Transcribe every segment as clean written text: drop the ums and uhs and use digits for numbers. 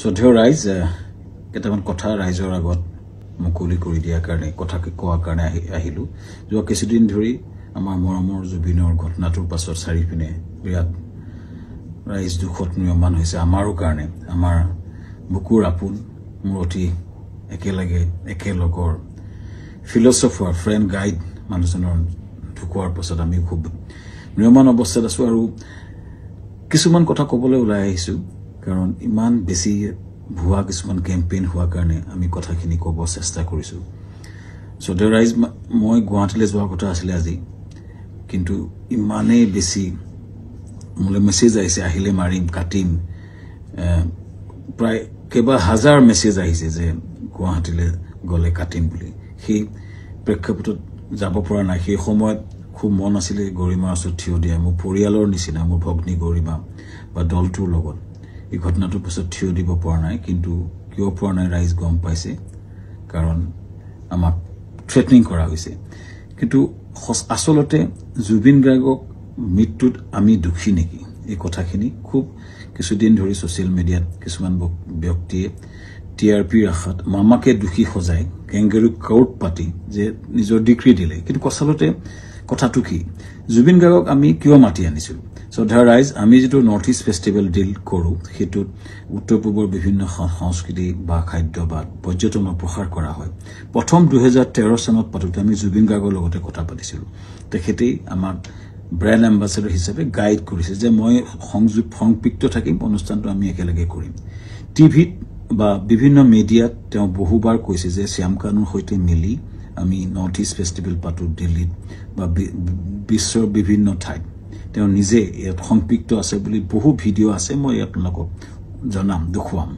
শ্ৰদ্ধেয় ৰাইজ কেইটামান কথা ৰাইজৰ আগত মুকলি কৰি দিয়াৰ কাৰণে কথাকে কোৱাৰ কাৰণে আহিলো যোৱা কিছুদিন ধৰি আমাৰ মৰমৰ জুবিনৰ ঘটনাটোৰ পাছত চাৰিপিনে বিৰাট ৰাইজ দুখত নিয়মান হৈছে আমাৰো কাৰণে আমাৰ বুকুৰ আপোন মূৰতি একেলগৰ ফিলচফাৰ ফ্ৰেণ্ড গাইড মানুহজনৰ ঢুকোৱাৰ পাছত আমি খুব নিয়মান অৱস্থাত আছো আৰু কিছুমান কথা ক'বলৈ ওলাই আহিছো কাৰণ ইমান বেছি ভুৱা কিছুমান কেম্পেইন হোৱাৰ কাৰণে আমি কথাখিনি ক'ব চেষ্টা কৰিছো শ্ৰদ্ধেয় ৰাইজ মই গুৱাহাটীলৈ যোৱাৰ কথা আছিলে আজি কিন্তু ইমানেই বেছি মোলৈ মেছেজ আহিছে আহিলে মাৰিম কাটিম প্ৰায় কেইবা হাজাৰ মেছেজ আহিছে যে গুৱাহাটীলৈ গ'লে কাটিম বুলি সেই প্ৰেক্ষাপটত যাব পৰা নাই সেই সময়ত খুব মন আছিলে গৰিমাৰ ওচৰত থিয় দিয়া মোৰ পৰিয়ালৰ নিচিনা মোৰ ভগ্নী গৰিমা বা দলটোৰ লগত এই ঘটনাটোৰ পিছত থিয় দিব পৰা নাই কিন্তু কিয় পৰা নাই ৰাইজ গম পাইছে কাৰণ আমাক থ্ৰেটনিং কৰা হৈছে কিন্তু আসলতে জুবিন গাৰ্গক মৃত্যুত আমি দুখী নেকি এই কথাখিনি খুব কিছুদিন ধৰি ছ'চিয়েল মিডিয়াত কিছুমান ব্যক্তিয়ে টিআৰপিৰ আশাত মামাকে দুখী সজাই কেংগেৰু কাউট পাতি যে নিজৰ ডিগ্ৰী দিলে কিন্তু আচলতে কথাটো কি জুবিন গাৰ্গক আমি কিয় মাতি আনিছিলো শ্ৰদ্ধা ৰাইজ আমি যেটো নৰ্থ ইষ্ট ফেষ্টিভেল ডিল কৰো হেতুত উত্তৰ পূবৰ বিভিন্ন সংস্কৃতি বা খাদ্য বা পৰ্যটনৰ প্ৰসাৰ কৰা হয় প্ৰথম 2013 চনত পাতোতে আমি জুবিন গাৰ্গৰ লগতে কথা পাতিছিলো তেখেতেই আমাৰ ব্ৰেণ্ড এম্বাসেডৰ হিচাপে গাইড কৰিছে যে মই সংযুক্ত থাকিম অনুষ্ঠানটো আমি একেলগে কৰিম টিভিত বা বিভিন্ন মিডিয়াত তেওঁ বহুবাৰ কৈছে যে শ্যামকানুৰ সৈতে মিলি আমি নৰ্থ ইষ্ট ফেষ্টিভেল পাতো দিল্লীত বা বিশ্বৰ বিভিন্ন ঠাইত তেওঁ নিজে ইয়াত সংপৃক্ত আছে বুলি বহু ভিডিঅ' আছে মই আপোনালোকক জনাম দেখুৱাম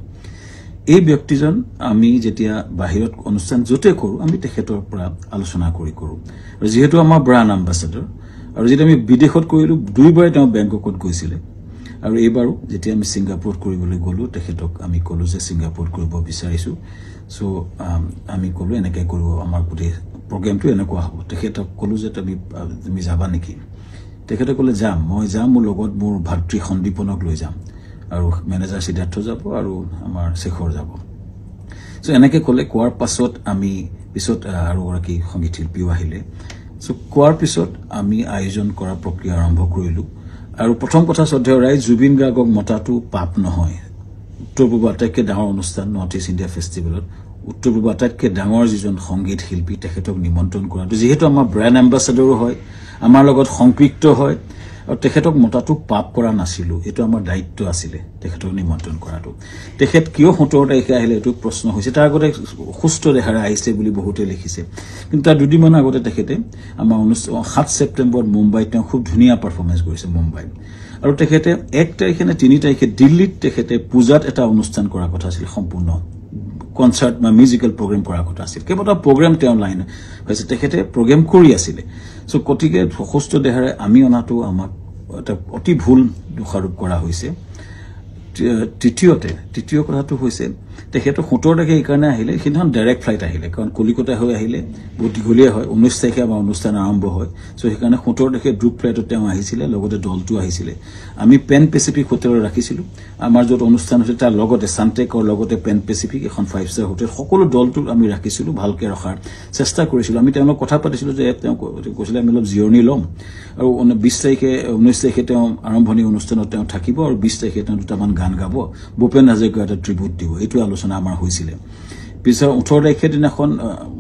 এই ব্যক্তিজন আমি যেতিয়া বাহিৰত অনুষ্ঠান যতে কৰো আমি তেখেতৰ পৰা আলোচনা কৰো আৰু যেহেতু আমাৰ ব্ৰাণ্ড এম্বাসেডৰ আৰু যেতিয়া আমি বিদেশত কৰিলো দুইবাৰ তেওঁ বেংককত গৈছিলে আৰু এইবাৰো যেতিয়া আমি ছিংগাপুৰত কৰিবলৈ গলো তেখেতক আমি কলো যে ছিংগাপুৰত কৰিব বিচাৰিছো সো আমি কলো এনেকৈ কৰিব আমাৰ গোটেই প্ৰগ্ৰামটো এনেকুৱা হ'ব তেখেতক কলো যে তুমি যাবা নেকি তেখেতে ক'লে যাম মই যাম মোৰ লগত মোৰ ভাতৃ সন্দীপনক লৈ যাম আৰু মেনেজাৰ সিদ্ধাৰ্থ যাব আৰু আমাৰ শেখৰ যাব সো এনেকৈ ক'লে কোৱাৰ পাছত আমি পিছত আৰু গৰাকী সংগীত শিল্পীও আহিলে সো কোৱাৰ পিছত আমি আয়োজন কৰা প্ৰক্ৰিয়া আৰম্ভ কৰিলো আৰু প্ৰথম কথা শ্ৰদ্ধেয় ৰাইজ জুবিন গাৰ্গক মতাটো পাপ নহয় উত্তৰ পূৰ্ব আটাইতকৈ ডাঙৰ অনুষ্ঠান নৰ্থ ইষ্ট ইণ্ডিয়া ফেষ্টিভেলত উত্তৰ পূৰ্ব আটাইতকৈ ডাঙৰ যিজন সংগীত শিল্পী তেখেতক নিমন্ত্ৰণ কৰাটো যিহেতু আমাৰ ব্ৰেণ্ড এম্বাসেডৰো হয় আমাৰ লগত সংপৃক্ত হয় আৰু তেখেতক মতাটো পাপ কৰা নাছিলো এটো আমাৰ দায়িত্ব আছিল তেখেতক নিমন্ত্ৰণ কৰাটো তেখেত কিয় 17 তাৰিখে আহিলে এটো প্ৰশ্ন হৈছে তাৰ আগতে সুস্থ দেহাৰে আহিছে বুলি বহুতে লিখিছে কিন্তু তাৰ দুদিনমান আগতে তেখেতে আমাৰ 7 ছেপ্টেম্বৰত মুম্বাইত তেওঁ খুব ধুনীয়া পাৰফৰমেন্স কৰিছে মুম্বাইত আৰু তেখেতে 1 তাৰিখে নে 3 তাৰিখে দিল্লীত তেখেতে পূজাত এটা অনুষ্ঠান কৰাৰ কথা আছিল সম্পূৰ্ণ কনসাৰ্ট বা মিউজিক্যাল প্ৰগ্ৰাম কৰাৰ কথা আছিল কেৱটা প্ৰগ্ৰাম তেওঁ লাইন হৈছে তেখেতে প্ৰগ্ৰাম কৰি আছিল সো কটিকে সুস্থ দেহাৰে আমি অনাটো আমাক এটা অতি ভুল দোষাৰোপ কৰা হৈছে তৃতীয় কথাটো হৈছে তেখেতে 17 তাৰিখে এই কাৰণে আহিলে সিদিনা ডাইৰেক্ট ফ্লাইট আহিলে কাৰণ কলিকতা হৈ আহিলে বহুত দীঘলীয়া হয় 19 তাৰিখে আমাৰ অনুষ্ঠান আৰম্ভ হয় সো সেইকাৰণে 17 তাৰিখে গ্ৰুপ ফ্লাইটত তেওঁ আহিছিলে লগতে দলটো আহিছিলে আমি পেন পেচিফিক হোটেলত ৰাখিছিলো আমাৰ যত অনুষ্ঠান হৈছে তাৰ লগতে সানটেকৰ লগতে পেন পেচিফিক এখন 5 ষ্টাৰ হোটেল সকলো দলটো আমি ৰাখিছিলো ভালকৈ ৰখাৰ চেষ্টা কৰিছিলো আমি তেওঁলোকক কথা পাতিছিলো যে তেওঁ কৈছিলে আমি অলপ জিৰণি ল'ম আৰু 19 তাৰিখে তেওঁ আৰম্ভণি অনুষ্ঠানত তেওঁ থাকিব আৰু 20 তাৰিখে তেওঁ দুটামান গান গাব ভূপেন হাজৰিকা এটা ট্ৰিবিউট দিব এইটো আলোচনা আমাৰ হৈছিল পিছৰ 18 তাৰিখে দিনাখন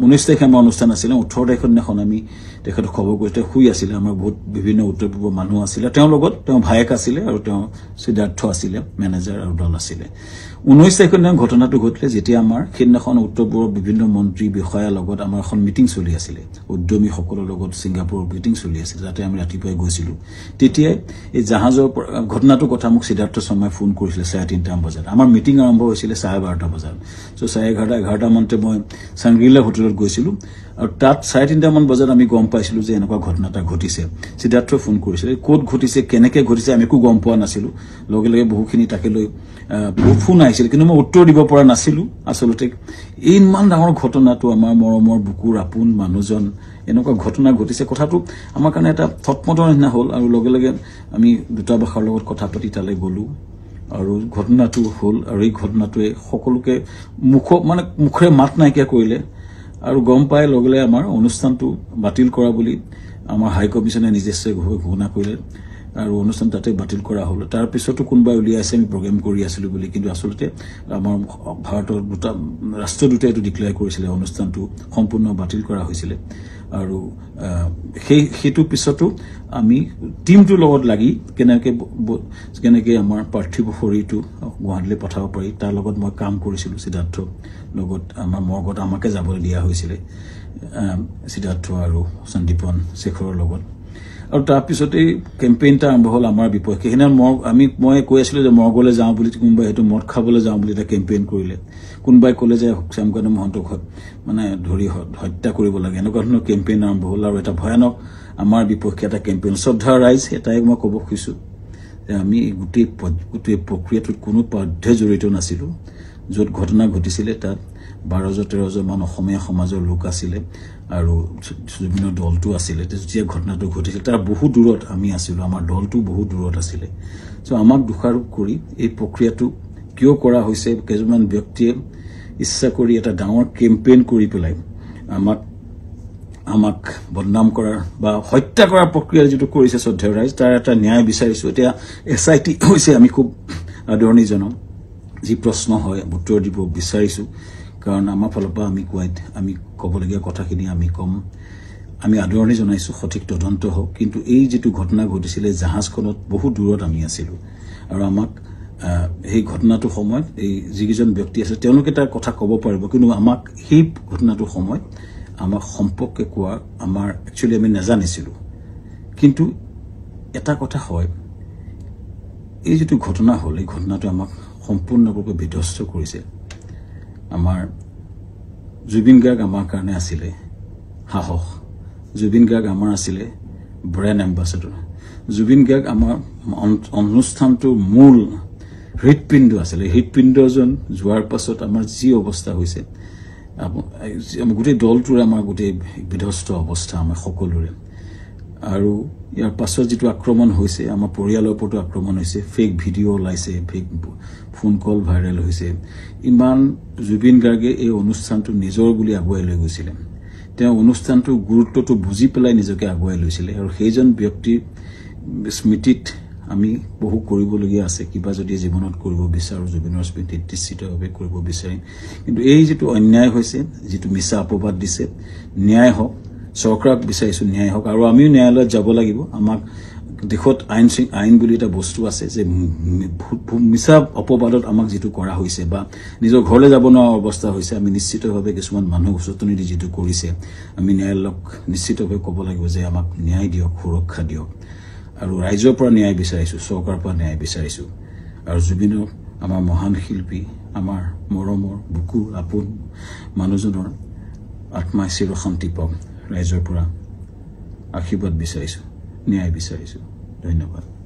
19 তাৰিখে আমাৰ অনুষ্ঠান আছিল 18 তাৰিখৰ দিনাখন আমি তেখেতক খবৰ কৰিতে শুই আছিল আমাৰ বহুত বিভিন্ন উত্তৰ পূৰ্ব মানুহ আছিল তেওঁৰ লগত তেওঁ ভায়েক আছিল আৰু তেওঁ সিদ্ধাৰ্থ আছিল মেনেজাৰ আৰু দল আছিল 19 তাৰিখৰ দিনা ঘটনাটো ঘটিলে যেতিয়া আমাৰ সেইদিনাখন উত্তৰ পূৰ্বৰ বিভিন্ন মন্ত্ৰী বিষয়াৰ লগত আমাৰ এখন মিটিং চলি আছিল উদ্যমী সকলৰ লগত ছিংগাপুৰৰ মিটিং চলি আছিল যাতে আমি ৰাতিপুৱাই গৈছিলো তেতিয়া এই জাহাজৰ ঘটনাটো কথা মোক সিদ্ধাৰ্থ শৰ্মাই ফোন কৰিছিল 3:30 বজাত আমাৰ মিটিং আৰম্ভ হৈছিল 12:30 বজাত সো 11:30 মানতে মই সাংগ্ৰিলা হোটেলত গৈছিলো আৰু তাত 3:30 মান বজাত আমি গম পাইছিলো যে এনেকুৱা ঘটনা এটা ঘটিছে সিদ্ধাৰ্থ ফোন কৰিছিল কোড ঘটিছে কেনেকৈ ঘটিছে আমি একো গম পোৱা নাছিলো লগে লগে বহুখিনি তাকে লৈ বহু ফোন আহিছিল কিন্তু মই উত্তৰ দিব পৰা নাছিলো আসলতে ইমান ডাঙৰ ঘটনাটো আমাৰ মৰমৰ বুকুৰ আপোন মানুহজন এনেকুৱা ঘটনা ঘটিছে কথাটো আমাৰ কাৰণে এটা থটমটৰ নিচিনা হ'ল আৰু লগে লগে আমি দুটা ভাষাৰ লগত কথা পাতি তালৈ গলো আৰু ঘটনাটো হ'ল আৰু এই ঘটনাটোৱে সকলোকে মুখৰে মাত নাইকিয়া কৰিলে আৰু গম পাই লগলে আমাৰ অনুষ্ঠানটো বাতিল কৰা বুলি আমাৰ হাই কমিছনে নিজস্বভাৱে ঘোষণা কৰিলে আৰু অনুষ্ঠান তাতে বাতিল কৰা হ'ল তাৰ পিছতো কোনবাই উলিয়াইছে আমি প্ৰগ্ৰাম কৰি আছিলো বুলি কিন্তু আসলতে আমাৰ ভাৰতৰ ৰাষ্ট্ৰদূতে এটো ডিক্লেয়াৰ কৰিছিলে অনুষ্ঠানটো সম্পূৰ্ণ বাতিল কৰা হৈছিল আৰু সেইটো পিছতো আমি টিমটোৰ লগত লাগি কেনেকে আমাৰ পাৰ্থিব শৰীৰটো গুৱাহাটীলৈ পঠাব পাৰি তাৰ লগত মই কাম কৰিছিলো সিদ্ধাৰ্থ লগত আমাৰ মগত আমাকে যাবলৈ দিয়া হৈছিল সিদ্ধাৰ্থ আৰু সন্দীপন শেখৰৰ লগত আৰু তাৰ পিছতে কেম্পেইনটা আৰম্ভ হ'ল আমাৰ বিপক্ষে হেনা মই কৈ আছিলো যে মগলে যাওঁ বুলি কোনবাই হেতু মদ খাবলৈ যাওঁ বুলি এটা কেম্পেইন কৰিলে কোনবাই ক'লে যে শ্যামকান্ত মহন্তক মানে ধৰি হত্যা কৰিব লাগে এনেকুৱা ধৰণৰ কেম্পেইন আৰম্ভ হ'ল আৰু এটা ভয়ানক আমাৰ বিপক্ষে এটা কেম্পেইন শ্ৰদ্ধা ৰাইজ এটাই মই ক'ব খুজিছো যে আমি গোটেই প্ৰক্ৰিয়াটোত কোনো পদ্ধতি জড়িত নাছিলো য'ত ঘটনা ঘটিছিলে তাত 12-13 মান অসমীয়া সমাজৰ লোক আছিলে আৰু বিভিন্ন দলটো আছিলে যেতিয়া ঘটনাটো ঘটিছিল তাৰ বহু দূৰত আমি আছিলো আমাৰ দলটো বহু দূৰত আছিলে সো আমাক দোষাৰোপ কৰি এই প্ৰক্ৰিয়াটো কিয় কৰা হৈছে কেজমান ব্যক্তিয়ে ইচ্ছা কৰি এটা ডাঙৰ কেম্পেইন কৰি পেলাই আমাক বদনাম কৰাৰ বা হত্যা কৰাৰ প্ৰক্ৰিয়া যেটো কৰিছে শ্ৰদ্ধা ৰাইজ তাৰ এটা ন্যায় বিচাৰিছো এতিয়া এসআইটি হৈছে আমি খুব আদৰণি জনাম যি প্ৰশ্ন হয় উত্তৰ দিব বিচাৰিছো কাৰণ আমাৰ ফালৰ পৰা আমি ক'বলগীয়া কথাখিনি আমি কম আমি আদৰণি জনাইছো সঠিক তদন্ত হোক কিন্তু এই যেটো ঘটনা ঘটিছিলে জাহাজখনত বহু দূৰত আমি আছিলো আৰু আমাক এই ঘটনাটো সময়ত এই যিজন ব্যক্তি আছে তেওঁলোকে তাৰ কথা ক'ব পাৰিব কিন্তু আমাক এই ঘটনাটো সময়ত আমাৰ সম্পৰ্কে কোৱা আমাৰ একচুয়ালি আমি নাজানিছিলো কিন্তু এটা কথা হয় এই যেটো ঘটনা হ'ল এই ঘটনাটো আমাক সম্পূৰ্ণৰূপে বিধ্বস্ত কৰিছে আমাৰ জুবিন গাৰ্গ আমাৰ কাৰণে আছিলে হাহক জুবিন গাৰ্গ আমাৰ আছিলে ব্ৰেণ্ড এম্বাসেডৰ জুবিন গাৰ্গ আমাৰ অনুষ্ঠানটোৰ মূল হৃদপিণ্ড আছিলে হৃদপিণ্ডজন যোৱাৰ পাছত আমাৰ যি অৱস্থা হৈছে গোটেই দলটোৰ আমাৰ গোটেই বিধ্বস্ত অৱস্থা আমাৰ সকলোৰে আৰু ইয়াৰ পাছত যেটো আক্ৰমণ হৈছে আমাৰ পৰিয়ালৰ ওপৰতো আক্ৰমণ হৈছে ফেক ভিডিঅ ওলাইছে ফেক ফোন কল ভাইৰেল হৈছে ইমান জুবিন গাৰ্গে এই অনুষ্ঠানটো নিজৰ বুলি আগুৱাই লৈ গৈছিল তেওঁ অনুষ্ঠানটোৰ গুৰুত্বটো বুজি পেলাই নিজকে আগুৱাই লৈছিল আৰু সেইজন ব্যক্তিৰ স্মৃতিত আমি বহু কৰিবলগীয়া আছে কিবা যদি জীৱনত কৰিব বিচাৰো জুবিনৰ স্মৃতিত নিশ্চিতভাৱে কৰিব বিচাৰিম কিন্তু এই যেটো অন্যায় হৈছে যেটো মিছা অপবাদ দিছে ন্যায় হোক চৰকাৰক বিচাৰিছো ন্যায় হোক আৰু আমিও ন্যায়ালয়ত যাব লাগিব আমাক দেখত আইন বুলি এটা বস্তু আছে যে মিছা অপবাদত আমাক যেটো কৰা হৈছে বা নিজৰ ঘৰলৈ যাব নোৱাৰা অৱস্থা হৈছে আমি নিশ্চিতভাৱে কিছুমান মানুহ উচতনি দি যেটো কৰিছে আমি ন্যায়ালয়ক নিশ্চিতভাৱে ক'ব লাগিব যে আমাক ন্যায় দিয়ক সুৰক্ষা দিয়ক আৰু ৰাইজৰ পৰা ন্যায় বিচাৰিছো চৰকাৰৰ পৰা ন্যায় বিচাৰিছো আৰু জুবিনৰ আমাৰ মহান শিল্পী আমাৰ মৰমৰ বুকুৰ আপোন মানুহজনৰ আত্মাই চিৰ শান্তি পাওক ৰাইজৰ পৰা আশীৰ্বাদ বিচাৰিছো ন্যায় বিচাৰিছো ধন্যবাদ